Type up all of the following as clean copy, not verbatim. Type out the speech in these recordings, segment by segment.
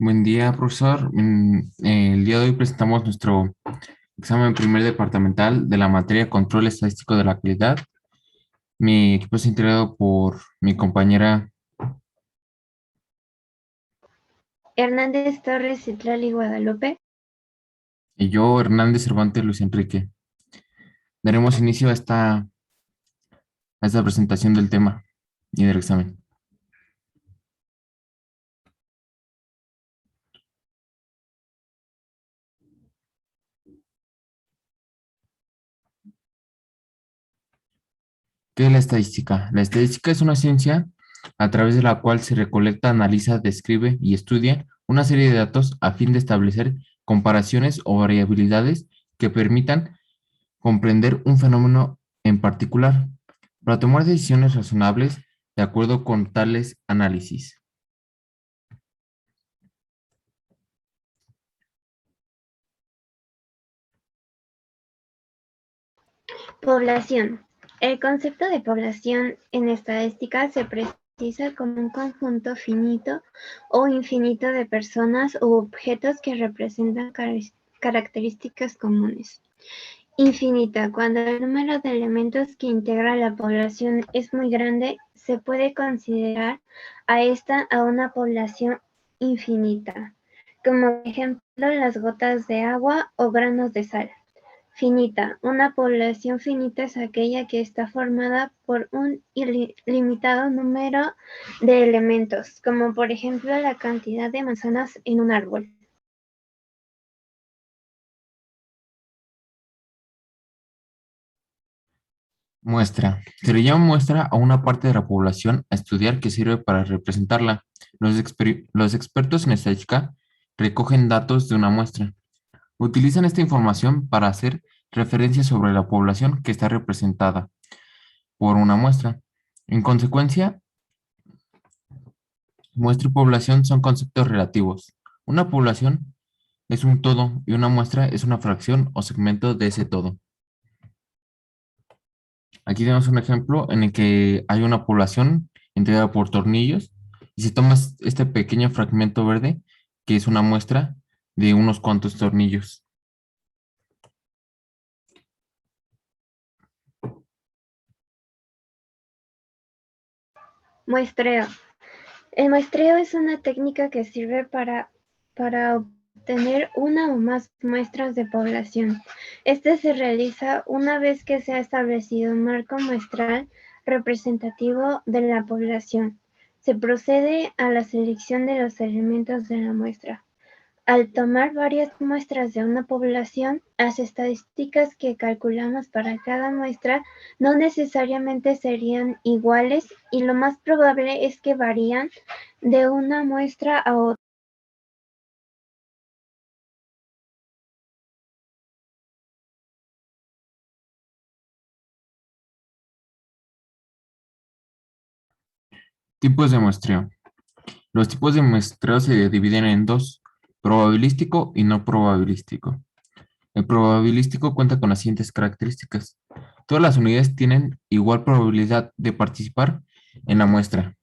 Buen día, profesor. El día de hoy presentamos nuestro examen primer departamental de la materia Control Estadístico de la Calidad. Mi equipo es integrado por mi compañera Hernández Torres Citlali Guadalupe. y yo, Hernández Cervantes Luis Enrique. Daremos inicio a esta presentación del tema y del examen. ¿Qué es la estadística? La estadística es una ciencia a través de la cual se recolecta, analiza, describe y estudia una serie de datos a fin de establecer comparaciones o variabilidades que permitan comprender un fenómeno en particular para tomar decisiones razonables de acuerdo con tales análisis. Población. El concepto de población en estadística se precisa como un conjunto finito o infinito de personas u objetos que representan características comunes. Infinita. Cuando el número de elementos que integra la población es muy grande, se puede considerar a esta a una población infinita, como ejemplo las gotas de agua o granos de sal. Finita. Una población finita es aquella que está formada por un ilimitado número de elementos, como por ejemplo la cantidad de manzanas en un árbol. Muestra. Se le llama muestra a una parte de la población a estudiar que sirve para representarla. Los expertos en estadística recogen datos de una muestra. Utilizan esta información para hacer referencias sobre la población que está representada por una muestra. En consecuencia, muestra y población son conceptos relativos. Una población es un todo y una muestra es una fracción o segmento de ese todo. Aquí tenemos un ejemplo en el que hay una población integrada por tornillos y si tomas este pequeño fragmento verde, que es una muestra de unos cuantos tornillos. Muestreo. El muestreo es una técnica que sirve para obtener una o más muestras de población. Este se realiza una vez que se ha establecido un marco muestral representativo de la población. Se procede a la selección de los elementos de la muestra. Al tomar varias muestras de una población, las estadísticas que calculamos para cada muestra no necesariamente serían iguales y lo más probable es que varían de una muestra a otra. Tipos de muestreo. Los tipos de muestreo se dividen en dos, probabilístico y no probabilístico. El probabilístico cuenta con las siguientes características. Todas las unidades tienen igual probabilidad de participar en la muestra.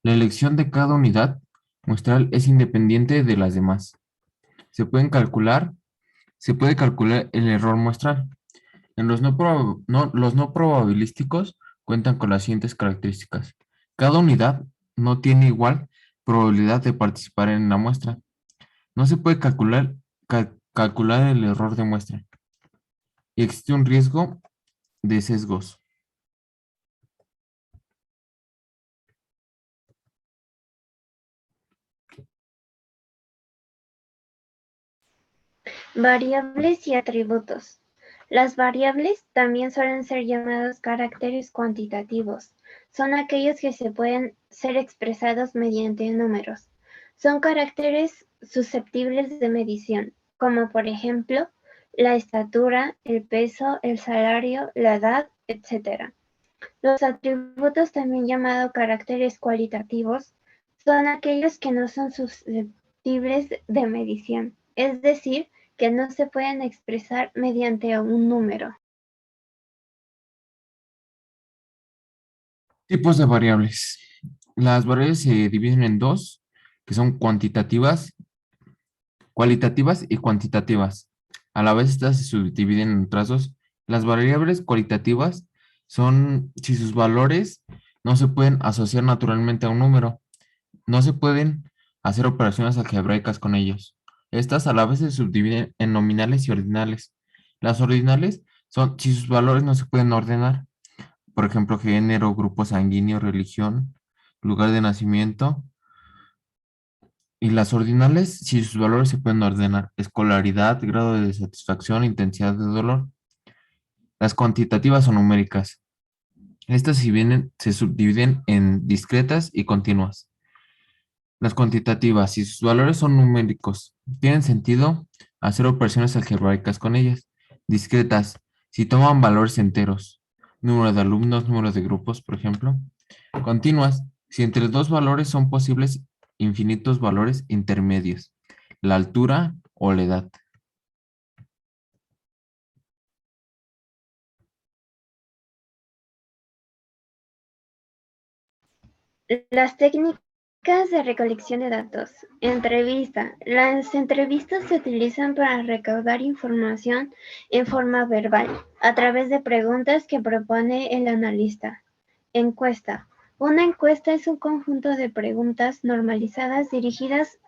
La elección de cada unidad muestral es independiente de las demás. Se pueden calcular, se puede calcular el error muestral. En los no probabilísticos cuentan con las siguientes características. Cada unidad no tiene igual probabilidad de participar en la muestra. No se puede calcular el error de muestra. Y existe un riesgo de sesgos. Variables y atributos. Las variables también suelen ser llamados caracteres cuantitativos. Son aquellos que se pueden ser expresados mediante números. Son caracteres susceptibles de medición, como por ejemplo la estatura, el peso, el salario, la edad, etc. Los atributos, también llamados caracteres cualitativos, son aquellos que no son susceptibles de medición, es decir, que no se pueden expresar mediante un número. Tipos de variables. Las variables se dividen en dos. que son cualitativas y cuantitativas. A la vez estas se subdividen en otras dos. Las variables cualitativas son si sus valores no se pueden asociar naturalmente a un número, no se pueden hacer operaciones algebraicas con ellos. Estas a la vez se subdividen en nominales y ordinales. Las ordinales son si sus valores no se pueden ordenar, por ejemplo, género, grupo sanguíneo, religión, lugar de nacimiento. Y las ordinales, si sus valores se pueden ordenar, escolaridad, grado de satisfacción, intensidad de dolor. Las cuantitativas son numéricas. Estas si vienen, se subdividen en discretas y continuas. Las cuantitativas, si sus valores son numéricos, tienen sentido hacer operaciones algebraicas con ellas. Discretas, si toman valores enteros, número de alumnos, número de grupos, por ejemplo. Continuas, si entre dos valores son posibles infinitos valores intermedios, la altura o la edad. Las técnicas de recolección de datos. Entrevista. Las entrevistas se utilizan para recaudar información en forma verbal, a través de preguntas que propone el analista. Encuesta. Una encuesta es un conjunto de preguntas normalizadas dirigidas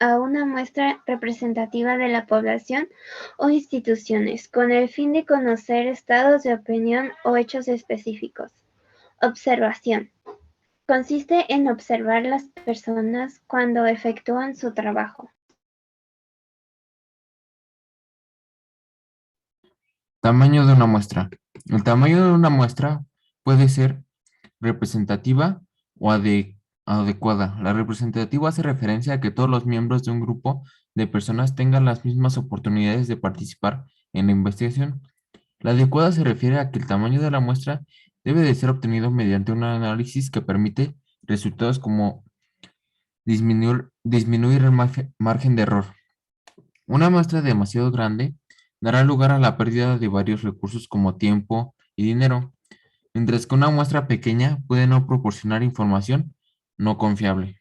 a una muestra representativa de la población o instituciones, con el fin de conocer estados de opinión o hechos específicos. Observación. Consiste en observar las personas cuando efectúan su trabajo. Tamaño de una muestra. El tamaño de una muestra puede ser representativa o adecuada. La representativa hace referencia a que todos los miembros de un grupo de personas tengan las mismas oportunidades de participar en la investigación. La adecuada se refiere a que el tamaño de la muestra debe de ser obtenido mediante un análisis que permite resultados como disminuir el margen de error. Una muestra demasiado grande dará lugar a la pérdida de varios recursos como tiempo y dinero, mientras que una muestra pequeña puede no proporcionar información no confiable.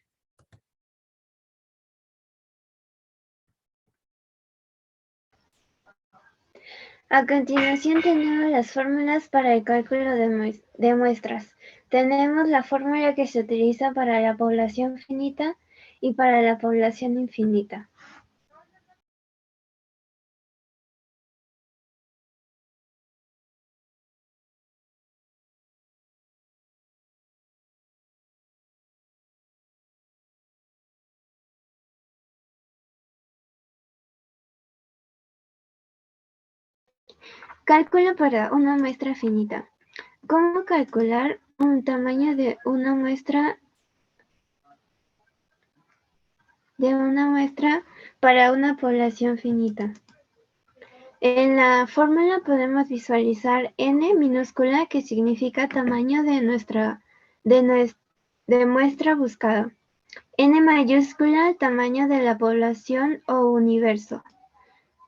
A continuación tenemos las fórmulas para el cálculo de muestras. Tenemos la fórmula que se utiliza para la población finita y para la población infinita. Cálculo para una muestra finita. ¿Cómo calcular un tamaño de una muestra para una población finita? En la fórmula podemos visualizar n minúscula, que significa tamaño de muestra buscada. N mayúscula, tamaño de la población o universo.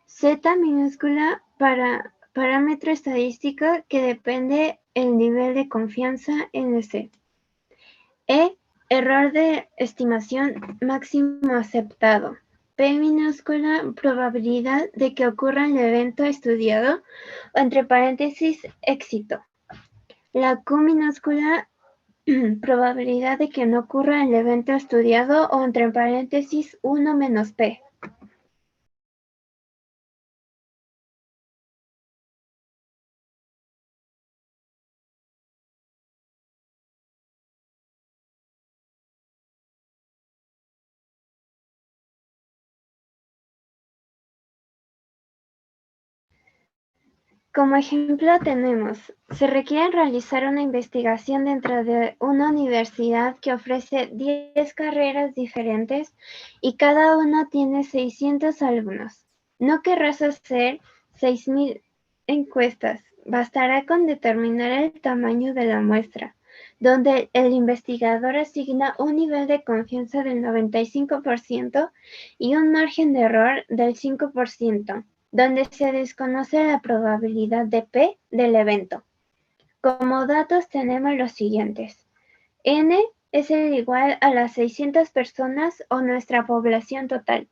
Z minúscula, para parámetro estadístico que depende el nivel de confianza NC. E, error de estimación máximo aceptado. P minúscula, probabilidad de que ocurra el evento estudiado, o entre paréntesis, éxito. La Q minúscula, probabilidad de que no ocurra el evento estudiado, o entre paréntesis 1 menos P. Como ejemplo tenemos, se requiere realizar una investigación dentro de una universidad que ofrece 10 carreras diferentes y cada una tiene 600 alumnos. No querrás hacer 6.000 encuestas, bastará con determinar el tamaño de la muestra, donde el investigador asigna un nivel de confianza del 95% y un margen de error del 5%. Donde se desconoce la probabilidad de P del evento. Como datos tenemos los siguientes. N es el igual a las 600 personas o nuestra población total.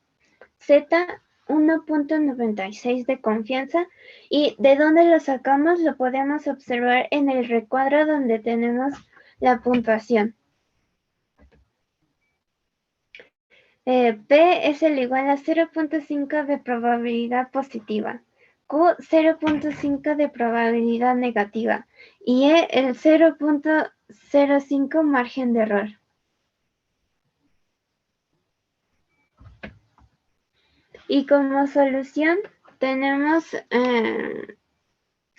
Z, 1.96 de confianza. ¿Y de dónde lo sacamos? Lo podemos observar en el recuadro donde tenemos la puntuación. P es el igual a 0.5 de probabilidad positiva. Q, 0.5 de probabilidad negativa. Y E, el 0.05 margen de error. Y como solución tenemos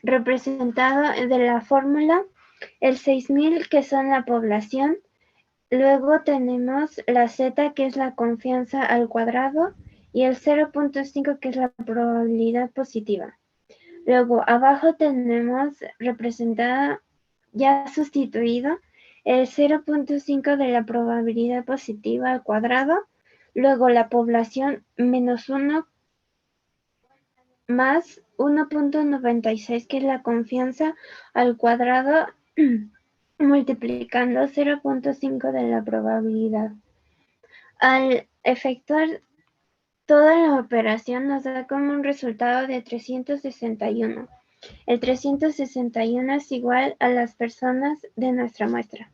representado de la fórmula el 6000, que son la población. Luego tenemos la Z, que es la confianza al cuadrado, y el 0.5, que es la probabilidad positiva. Luego abajo tenemos representada, ya sustituido, el 0.5 de la probabilidad positiva al cuadrado. Luego la población menos 1 más 1.96, que es la confianza al cuadrado, multiplicando 0.5 de la probabilidad. Al efectuar toda la operación nos da como un resultado de 361. El 361 es igual a las personas de nuestra muestra.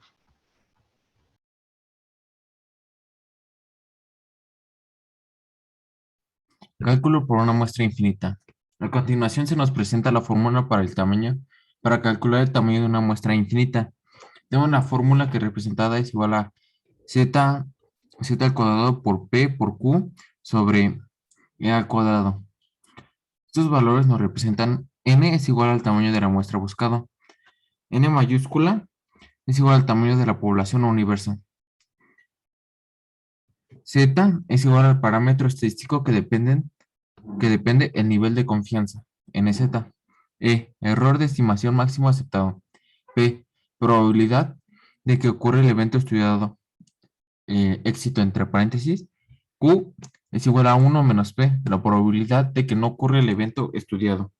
Cálculo por una muestra infinita. A continuación se nos presenta la fórmula para el tamaño, para calcular el tamaño de una muestra infinita. Tengo una fórmula que representada es igual a z, z al cuadrado por p por q sobre e al cuadrado. Estos valores nos representan n es igual al tamaño de la muestra buscada. N mayúscula es igual al tamaño de la población o universo. Z es igual al parámetro estadístico que depende el nivel de confianza, NZ. E, error de estimación máximo aceptado. P, probabilidad de que ocurra el evento estudiado, éxito entre paréntesis. Q es igual a 1 menos P, la probabilidad de que no ocurra el evento estudiado.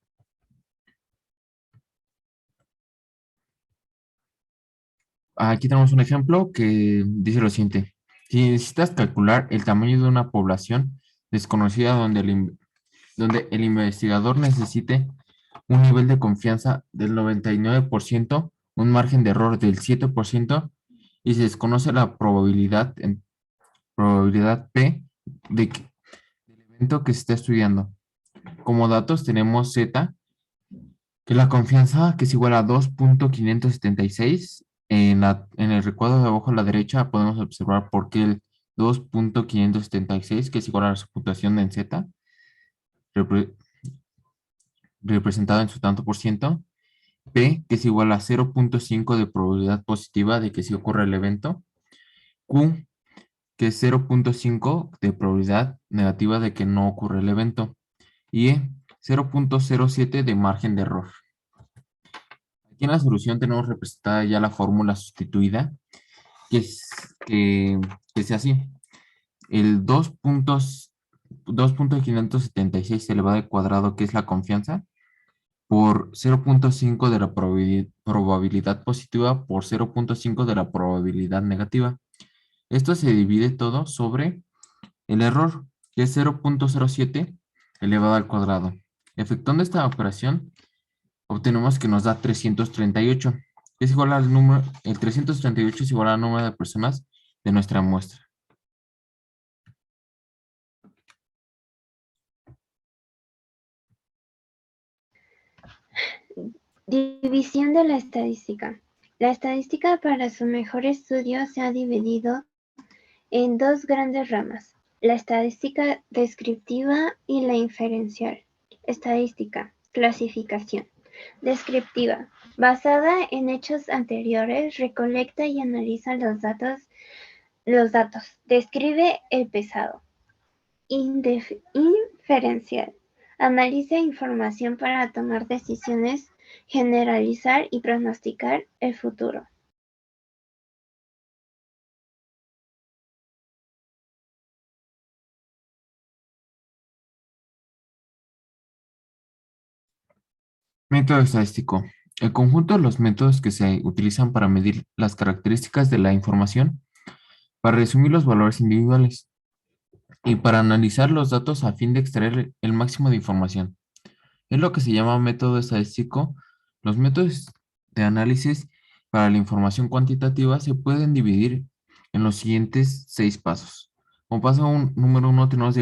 Aquí tenemos un ejemplo que dice lo siguiente. Si necesitas calcular el tamaño de una población desconocida donde el investigador necesite un nivel de confianza del 99%, un margen de error del 7% y se desconoce la probabilidad P del evento que se está estudiando. Como datos tenemos Z, que la confianza que es igual a 2.576. En el recuadro de abajo a la derecha podemos observar por qué el 2.576, que es igual a la puntuación en Z, repre- representado en su tanto por ciento. P, que es igual a 0.5 de probabilidad positiva de que sí ocurra el evento. Q, que es 0.5 de probabilidad negativa de que no ocurra el evento. Y E, 0.07 de margen de error. Aquí en la solución tenemos representada ya la fórmula sustituida, que es que es así. El 2.576 elevado al cuadrado, que es la confianza, por 0.5 de la probabilidad positiva por 0.5 de la probabilidad negativa. Esto se divide todo sobre el error, que es 0.07 elevado al cuadrado. Efectuando esta operación, obtenemos que nos da 338, que es igual al número, el 338 es igual al número de personas de nuestra muestra. División de la estadística. La estadística, para su mejor estudio, se ha dividido en dos grandes ramas: la estadística descriptiva y la inferencial. Estadística, clasificación. Descriptiva, basada en hechos anteriores, recolecta y analiza los datos. Describe el pasado. Inferencial, analiza información para tomar decisiones, generalizar y pronosticar el futuro. Método estadístico. El conjunto de los métodos que se utilizan para medir las características de la información, para resumir los valores individuales y para analizar los datos a fin de extraer el máximo de información. Es lo que se llama método estadístico. Los métodos de análisis para la información cuantitativa se pueden dividir en los siguientes 6 pasos. Como número 1 tenemos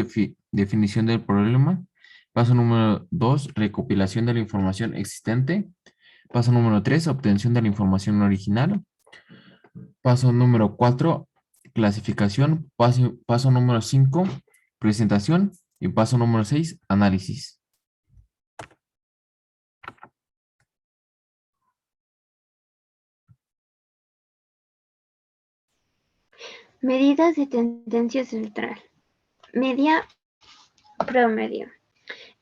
definición del problema. Paso número 2, recopilación de la información existente. Paso número 3, obtención de la información original. Paso número 4, clasificación. Paso número 5, presentación. Y paso número 6, análisis. Medidas de tendencia central. Media promedio.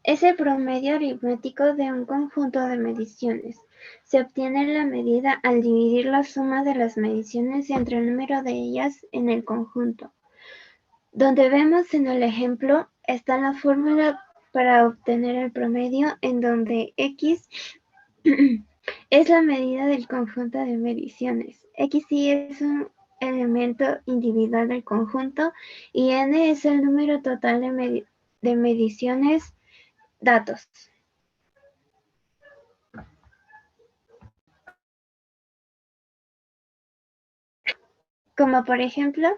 Es el promedio aritmético de un conjunto de mediciones. Se obtiene la medida al dividir la suma de las mediciones entre el número de ellas en el conjunto. Donde vemos en el ejemplo está la fórmula para obtener el promedio, en donde X es la medida del conjunto de mediciones. XY es un elemento individual del conjunto y N es el número total de mediciones datos. Como por ejemplo,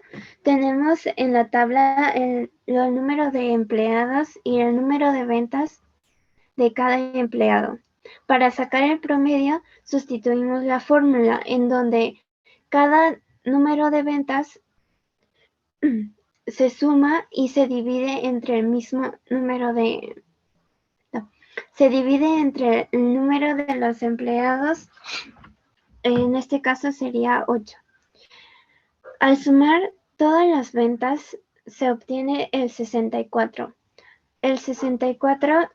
tenemos en la tabla el número de empleados y el número de ventas de cada empleado. Para sacar el promedio, sustituimos la fórmula en donde cada número de ventas se suma y se divide entre el mismo número de... No, se divide entre el número de los empleados, en este caso sería 8. Al sumar todas las ventas se obtiene el 64. El 64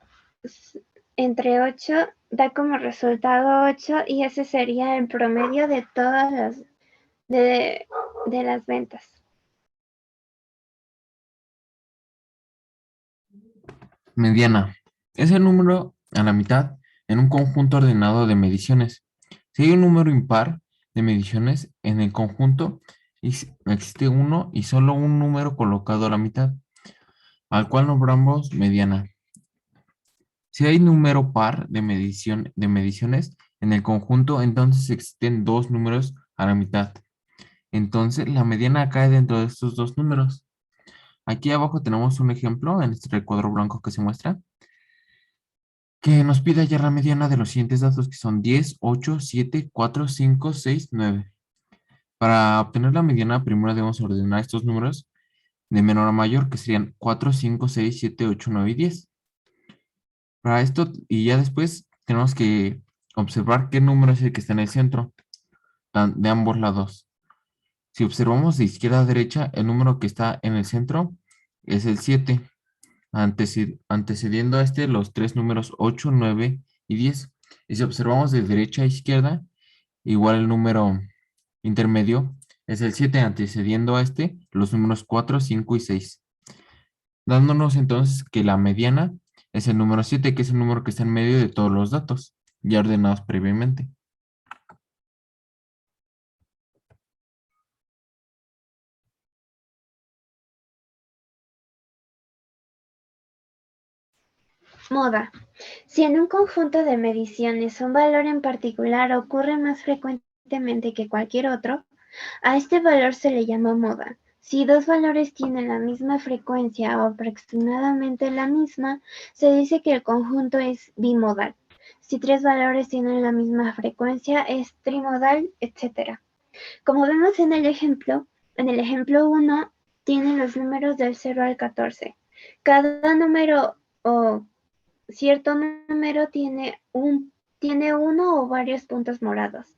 entre 8 da como resultado 8 y ese sería el promedio de todas las ventas. Mediana. Es el número a la mitad en un conjunto ordenado de mediciones. Si hay un número impar de mediciones en el conjunto, existe uno y solo un número colocado a la mitad, al cual nombramos mediana. Si hay número par de mediciones en el conjunto, entonces existen dos números a la mitad. Entonces, la mediana cae dentro de estos dos números. Aquí abajo tenemos un ejemplo en este recuadro blanco que se muestra, que nos pide hallar la mediana de los siguientes datos, que son 10, 8, 7, 4, 5, 6, 9. Para obtener la mediana, primero debemos ordenar estos números de menor a mayor, que serían 4, 5, 6, 7, 8, 9 y 10. Para esto, y ya después tenemos que observar qué número es el que está en el centro, de ambos lados. Si observamos de izquierda a derecha, el número que está en el centro es el 7, antecediendo a este los tres números 8, 9 y 10. Y si observamos de derecha a izquierda, igual el número intermedio es el 7, antecediendo a este los números 4, 5 y 6. Dándonos entonces que la mediana es el número 7, que es el número que está en medio de todos los datos, ya ordenados previamente. Moda. Si en un conjunto de mediciones un valor en particular ocurre más frecuentemente que cualquier otro, a este valor se le llama moda. Si dos valores tienen la misma frecuencia o aproximadamente la misma, se dice que el conjunto es bimodal. Si tres valores tienen la misma frecuencia, es trimodal, etc. Como vemos en el ejemplo 1 tiene los números del 0 al 14. Cada número o cierto número tiene uno o varios puntos morados,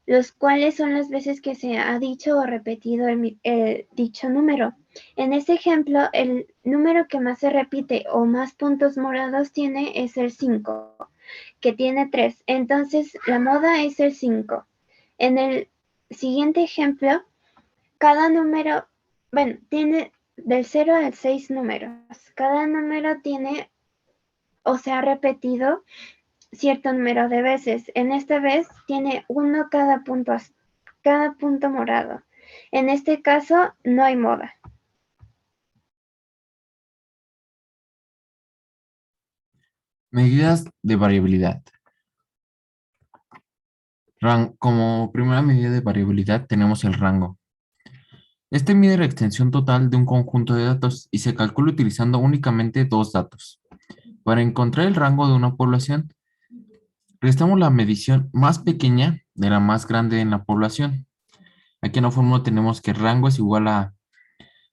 los cuales son las veces que se ha dicho o repetido el dicho número. En este ejemplo, el número que más se repite o más puntos morados tiene es el 5, que tiene 3. Entonces, la moda es el 5. En el siguiente ejemplo, cada número, tiene del 0 al 6 números. Cada número tiene o se ha repetido cierto número de veces. En esta vez tiene 1 cada punto morado. En este caso no hay moda. Medidas de variabilidad. Como primera medida de variabilidad tenemos el rango. Este mide la extensión total de un conjunto de datos y se calcula utilizando únicamente dos datos. Para encontrar el rango de una población, restamos la medición más pequeña de la más grande en la población. Aquí en la fórmula tenemos que el rango es igual a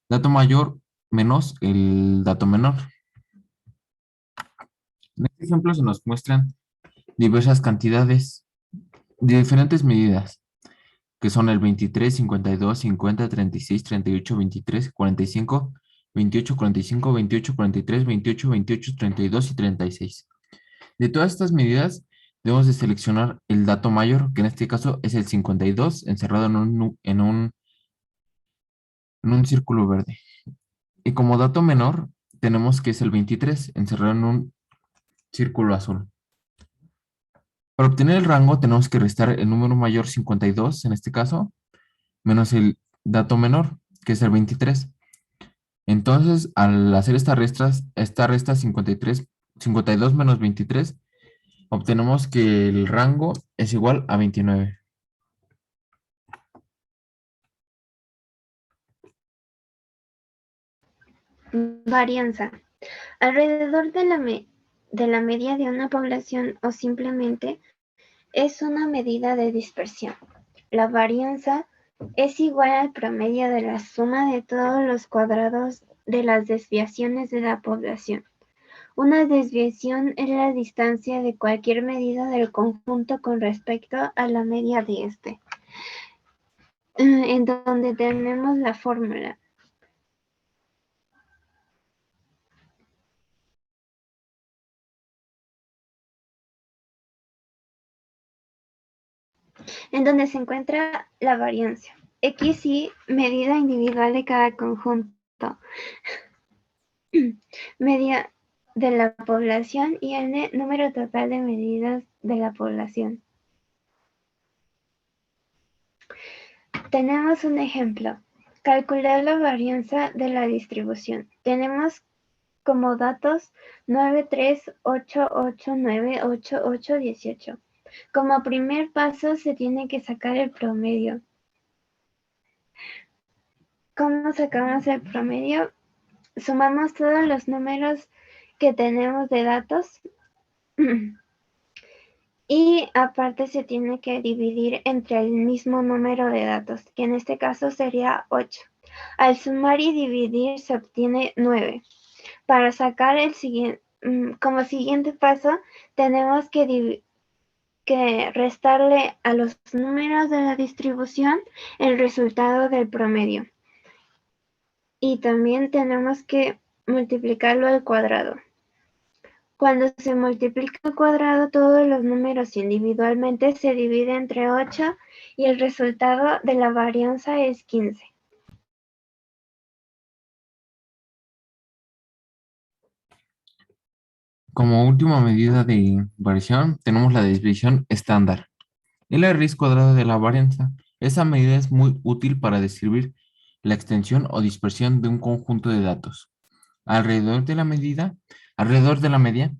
dato mayor menos el dato menor. En este ejemplo se nos muestran diversas cantidades de diferentes medidas, que son el 23, 52, 50, 36, 38, 23, 45, 28, 45, 28, 43, 28, 28, 32 y 36. De todas estas medidas, debemos de seleccionar el dato mayor, que en este caso es el 52, encerrado en un círculo verde. Y como dato menor, tenemos que es el 23, encerrado en un círculo azul. Para obtener el rango, tenemos que restar el número mayor 52, en este caso, menos el dato menor, que es el 23. Entonces, al hacer esta resta 52 menos 23, obtenemos que el rango es igual a 29. Varianza. Alrededor de la media de una población o simplemente es una medida de dispersión. La varianza es igual al promedio de la suma de todos los cuadrados de las desviaciones de la población. Una desviación es la distancia de cualquier medida del conjunto con respecto a la media de este. En donde tenemos la fórmula. En donde se encuentra la varianza. X, medida individual de cada conjunto. Media de la población y N, número total de medidas de la población. Tenemos un ejemplo. Calcular la varianza de la distribución. Tenemos como datos 9, 3, 8, 8, 9, 8, 8, 18. Como primer paso se tiene que sacar el promedio. ¿Cómo sacamos el promedio? Sumamos todos los números que tenemos de datos y aparte se tiene que dividir entre el mismo número de datos, que en este caso sería 8. Al sumar y dividir se obtiene 9. Para sacar como siguiente paso, tenemos que restarle a los números de la distribución el resultado del promedio. Y también tenemos que multiplicarlo al cuadrado. Cuando se multiplica al cuadrado todos los números individualmente se divide entre 8 y el resultado de la varianza es 15. Como última medida de variación, tenemos la desviación estándar. Es la raíz cuadrada de la varianza. Esa medida es muy útil para describir la extensión o dispersión de un conjunto de datos. Alrededor de la media,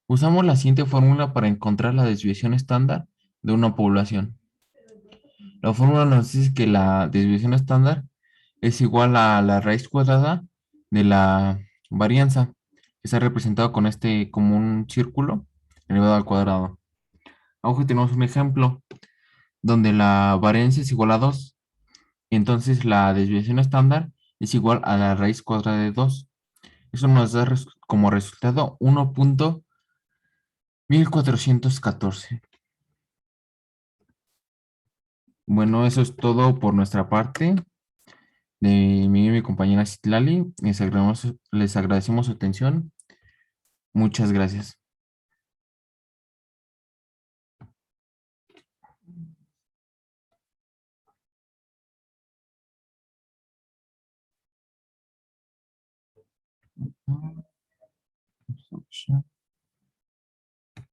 usamos la siguiente fórmula para encontrar la desviación estándar de una población. La fórmula nos dice que la desviación estándar es igual a la raíz cuadrada de la varianza, que está representado con como un círculo elevado al cuadrado. Abajo tenemos un ejemplo donde la varianza es igual a 2, y entonces la desviación estándar es igual a la raíz cuadrada de 2. Eso nos da como resultado 1.1414. Bueno, eso es todo por nuestra parte, de mí y mi compañera Citlali. Les agradecemos su atención. Muchas gracias.